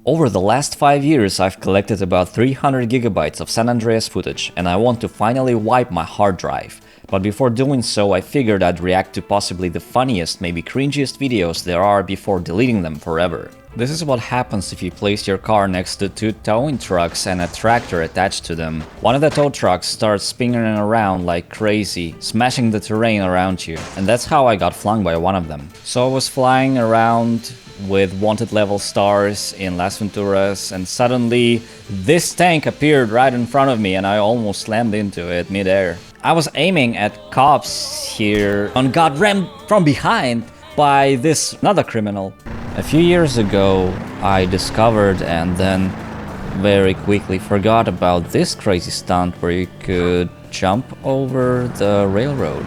Over the last 5 years, I've collected about 300 gigabytes of San Andreas footage, and I want to finally wipe my hard drive. But before doing so, I figured I'd react to possibly the funniest, maybe cringiest videos there are before deleting them forever. This is what happens if you place your car next to 2 towing trucks and a tractor attached to them. One of the tow trucks starts spinning around like crazy, smashing the terrain around you, and that's how I got flung by one of them. So I was flying around with wanted level stars in Las Venturas, and suddenly this tank appeared right in front of me and I almost slammed into it mid-air. I was aiming at cops here and got rammed from behind by this another criminal. A few years ago I discovered and then very quickly forgot about this crazy stunt where you could jump over the railroad.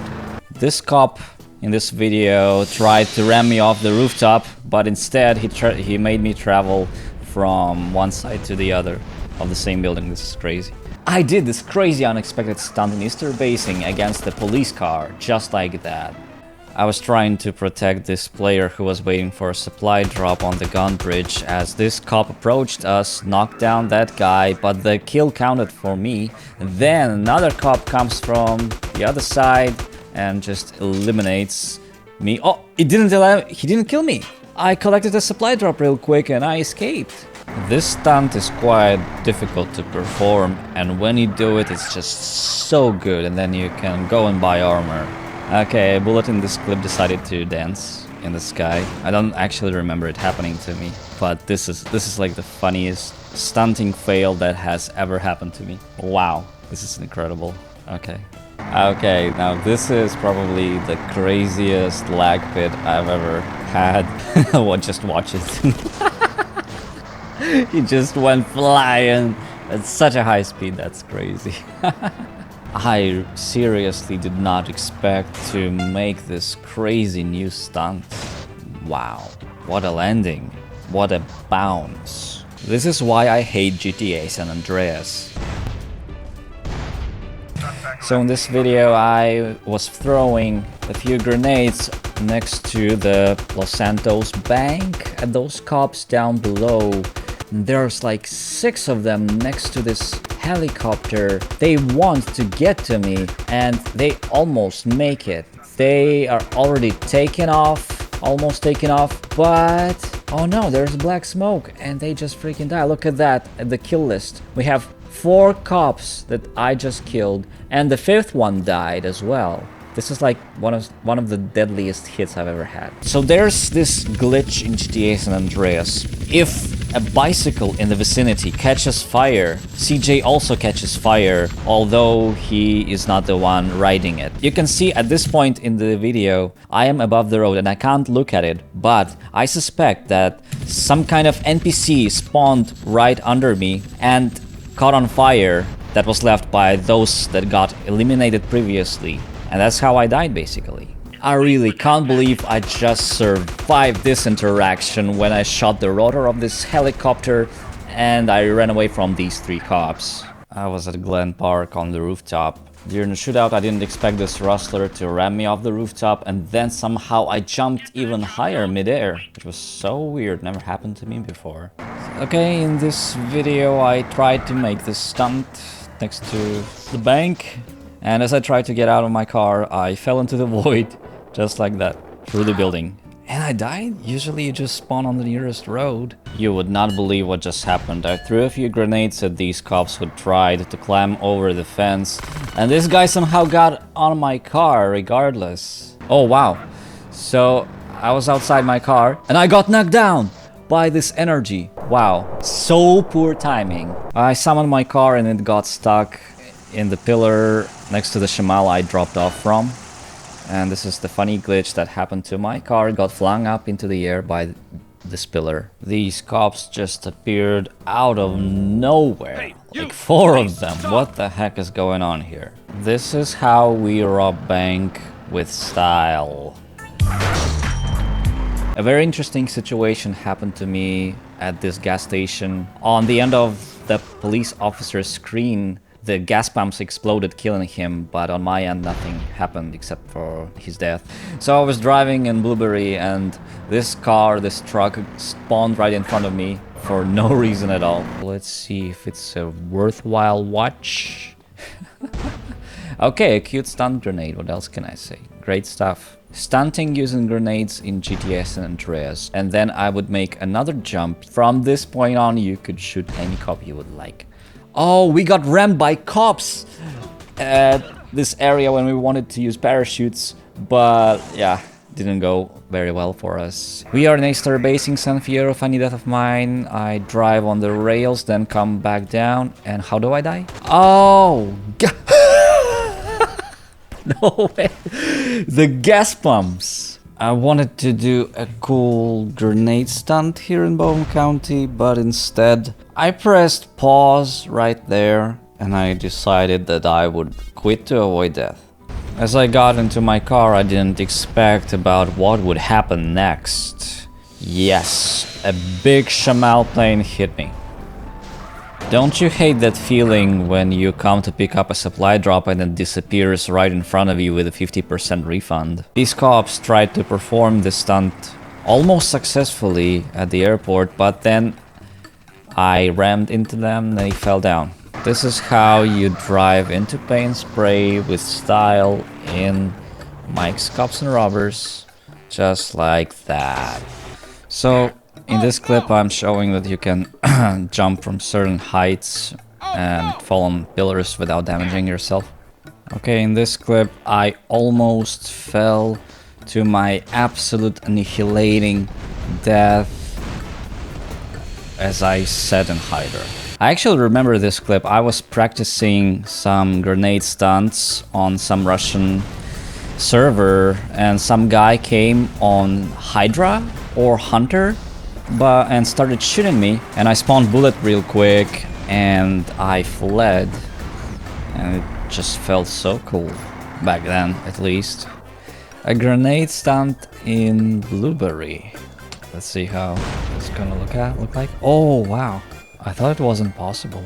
This cop in this video tried to ram me off the rooftop, but instead he made me travel from one side to the other of the same building. This is crazy. I did this crazy unexpected stunt in Easter basing against the police car, just like that. I was trying to protect this player who was waiting for a supply drop on the gun bridge as this cop approached us, knocked down that guy, but the kill counted for me. Then another cop comes from the other side and just eliminates me. Oh, he didn't kill me. I collected a supply drop real quick and I escaped. This stunt is quite difficult to perform, and when you do it, it's just so good, and then you can go and buy armor. Okay, a bullet in this clip decided to dance in the sky. I don't actually remember it happening to me, but this is like the funniest stunting fail that has ever happened to me. Wow, this is incredible. Okay, now this is probably the craziest lag pit I've ever had. Just watch it. He just went flying at such a high speed, that's crazy. I seriously did not expect to make this crazy new stunt. Wow, what a landing, what a bounce. This is why I hate GTA San Andreas. So in this video I was throwing a few grenades next to the Los Santos bank and those cops down below. There's like 6 of them next to this helicopter. They want to get to me and they almost make it. They are already almost taken off, but oh no, there's black smoke and they just freaking die. Look at that, at the kill list. We have 4 cops that I just killed and the 5th one died as well. This is like one of the deadliest hits I've ever had. So there's this glitch in GTA San Andreas. If a bicycle in the vicinity catches fire, CJ also catches fire, although he is not the one riding it. You can see at this point in the video, I am above the road and I can't look at it, but I suspect that some kind of NPC spawned right under me and caught on fire that was left by those that got eliminated previously. And that's how I died, basically. I really can't believe I just survived this interaction when I shot the rotor of this helicopter and I ran away from these 3 cops. I was at Glen Park on the rooftop. During the shootout, I didn't expect this rustler to ram me off the rooftop, and then somehow I jumped even higher mid-air, which was so weird, never happened to me before. Okay, in this video I tried to make this stunt next to the bank. And as I tried to get out of my car, I fell into the void, just like that, through the building. And I died? Usually you just spawn on the nearest road. You would not believe what just happened. I threw a few grenades at these cops who tried to climb over the fence. And this guy somehow got on my car regardless. Oh wow. So I was outside my car and I got knocked down by this energy. Wow. So poor timing. I summoned my car and it got stuck in the pillar next to the Shamal I dropped off from. And this is the funny glitch that happened to my car. It got flung up into the air by this pillar. These cops just appeared out of nowhere. Like 4 of them. What the heck is going on here? This is how we rob bank with style. A very interesting situation happened to me at this gas station. On the end of the police officer's screen, the gas pumps exploded, killing him, but on my end nothing happened except for his death. So I was driving in Blueberry and this truck spawned right in front of me. for no reason at all. Let's see if it's a worthwhile watch. Okay, a cute stunt grenade. What else can I say? Great stuff. Stunting using grenades in GTA San Andreas. And then I would make another jump. From this point on, you could shoot any cop you would like. Oh, we got rammed by cops at this area when we wanted to use parachutes. But yeah, didn't go very well for us. We are in A-Star Basing, San Fierro, funny death of mine. I drive on the rails, then come back down. And how do I die? Oh, God. No way. The gas pumps. I wanted to do a cool grenade stunt here in Bowen County, but instead I pressed pause right there and I decided that I would quit to avoid death. As I got into my car, I didn't expect about what would happen next. Yes, a big Shamal plane hit me. Don't you hate that feeling when you come to pick up a supply drop and it disappears right in front of you with a 50% refund? These cops tried to perform this stunt almost successfully at the airport, but then I rammed into them and they fell down. This is how you drive into paint spray with style in Mike's Cops and Robbers, just like that. So in this clip I'm showing that you can jump from certain heights and fall on pillars without damaging yourself. Okay, in this clip I almost fell to my absolute annihilating death as I sat in Hydra. I actually remember this clip. I was practicing some grenade stunts on some Russian server and some guy came on Hydra or Hunter and started shooting me, and I spawned bullet real quick and I fled, and it just felt so cool back then, at least. A grenade stunt in Blueberry. Let's see how it's gonna look like. Oh wow, I thought it wasn't possible.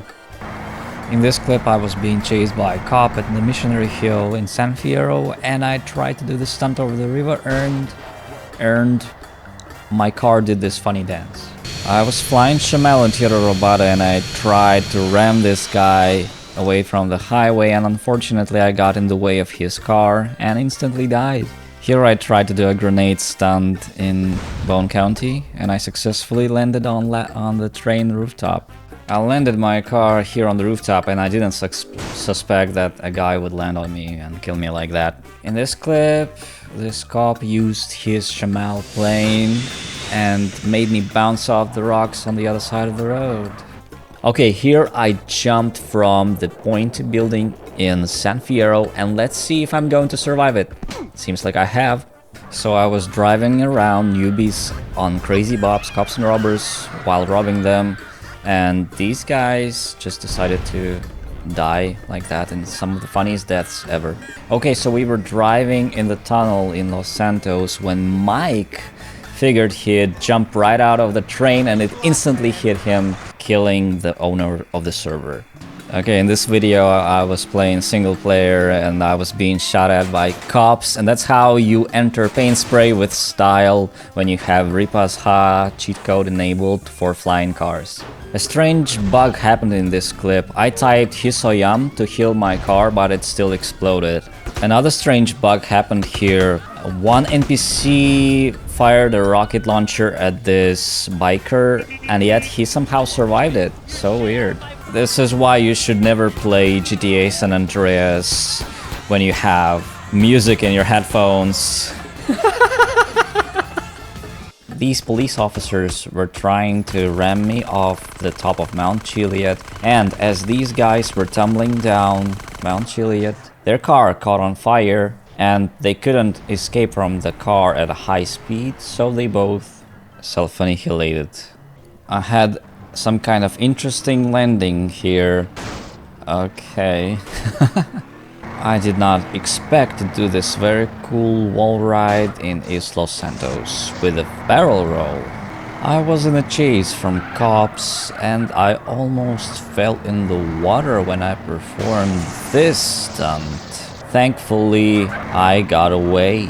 In this clip I was being chased by a cop at the Missionary Hill in San Fierro, and I tried to do the stunt over the river, earned my car did this funny dance. I was flying Shamal in Tierra Robada and I tried to ram this guy away from the highway, and unfortunately I got in the way of his car and instantly died. Here I tried to do a grenade stunt in Bowen County and I successfully landed on the train rooftop. I landed my car here on the rooftop and I didn't suspect that a guy would land on me and kill me like that. In this clip, this cop used his Shamal plane and made me bounce off the rocks on the other side of the road. Okay, here I jumped from the point building in San Fierro, and let's see if I'm going to survive it. Seems like I have. So I was driving around newbies on Crazy Bob's Cops and Robbers while robbing them, and these guys just decided to die like that, and some of the funniest deaths ever. Okay, so we were driving in the tunnel in Los Santos when Mike figured he'd jump right out of the train and it instantly hit him, killing the owner of the server. Okay, in this video I was playing single player and I was being shot at by cops, and that's how you enter paint spray with style when you have Ripa's Ha cheat code enabled for flying cars. A strange bug happened in this clip. I typed Hisoyam to heal my car, but it still exploded. Another strange bug happened here. One NPC fired a rocket launcher at this biker, and yet he somehow survived it. So weird. This is why you should never play GTA San Andreas when you have music in your headphones. These police officers were trying to ram me off the top of Mount Chiliad, and as these guys were tumbling down Mount Chiliad, their car caught on fire and they couldn't escape from the car at a high speed, so they both self-annihilated. I had some kind of interesting landing here. Okay. I did not expect to do this very cool wall ride in East Los Santos with a barrel roll. I was in a chase from cops and I almost fell in the water when I performed this stunt. Thankfully, I got away.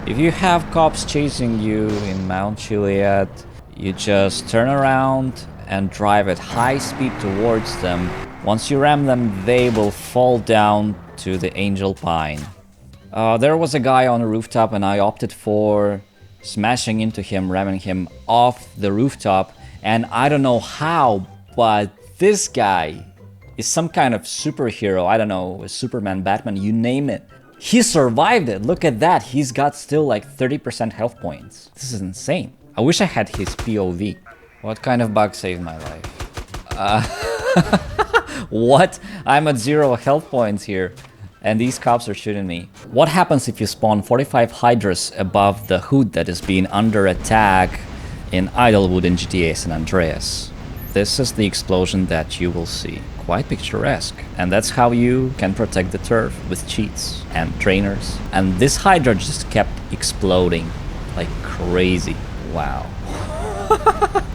If you have cops chasing you in Mount Chiliad, you just turn around and drive at high speed towards them. Once you ram them, they will fall down to the Angel Pine. There was a guy on a rooftop and I opted for smashing into him, ramming him off the rooftop. And I don't know how, but this guy is some kind of superhero. I don't know, Superman, Batman, you name it. He survived it. Look at that. He's got still like 30% health points. This is insane. I wish I had his POV. What kind of bug saved my life? What? I'm at 0 health points here. And these cops are shooting me. What happens if you spawn 45 Hydras above the hood that is being under attack in Idlewood in GTA San Andreas? This is the explosion that you will see. Quite picturesque. And that's how you can protect the turf with cheats and trainers. And this Hydra just kept exploding like crazy. Wow.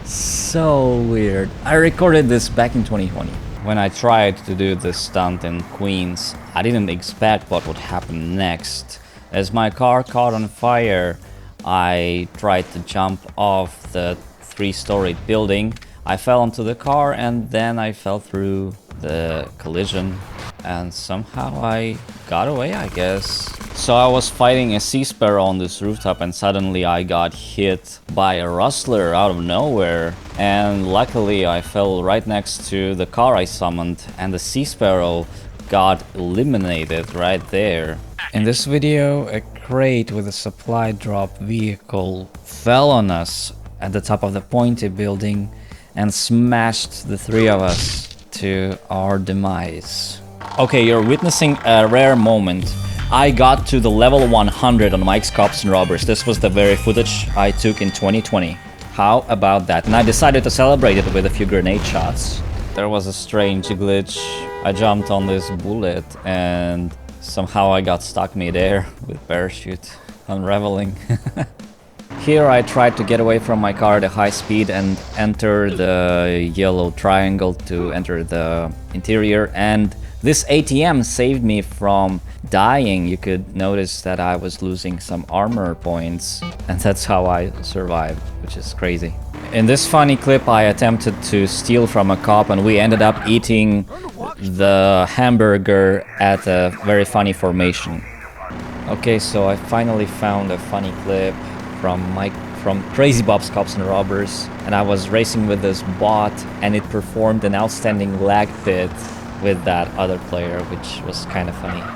So weird. I recorded this back in 2020. When I tried to do this stunt in Queens, I didn't expect what would happen next. As my car caught on fire, I tried to jump off the 3-story building. I fell onto the car and then I fell through the collision and somehow I got away, I guess. So I was fighting a sea sparrow on this rooftop and suddenly I got hit by a rustler out of nowhere. And luckily I fell right next to the car I summoned and the sea sparrow got eliminated right there. In this video, a crate with a supply drop vehicle fell on us at the top of the pointy building and smashed the 3 of us to our demise. Okay, you're witnessing a rare moment. I got to the level 100 on Mike's Cops and Robbers. This was the very footage I took in 2020. How about that? And I decided to celebrate it with a few grenade shots. There was a strange glitch. I jumped on this bullet and somehow I got stuck mid-air with parachute unraveling. Here I tried to get away from my car at a high speed and enter the yellow triangle to enter the interior, and this ATM saved me from dying. You could notice that I was losing some armor points, and that's how I survived, which is crazy. In this funny clip I attempted to steal from a cop and we ended up eating the hamburger at a very funny formation. Okay, so I finally found a funny clip from Crazy Bob's Cops and Robbers, and I was racing with this bot and it performed an outstanding lag pit with that other player, which was kind of funny.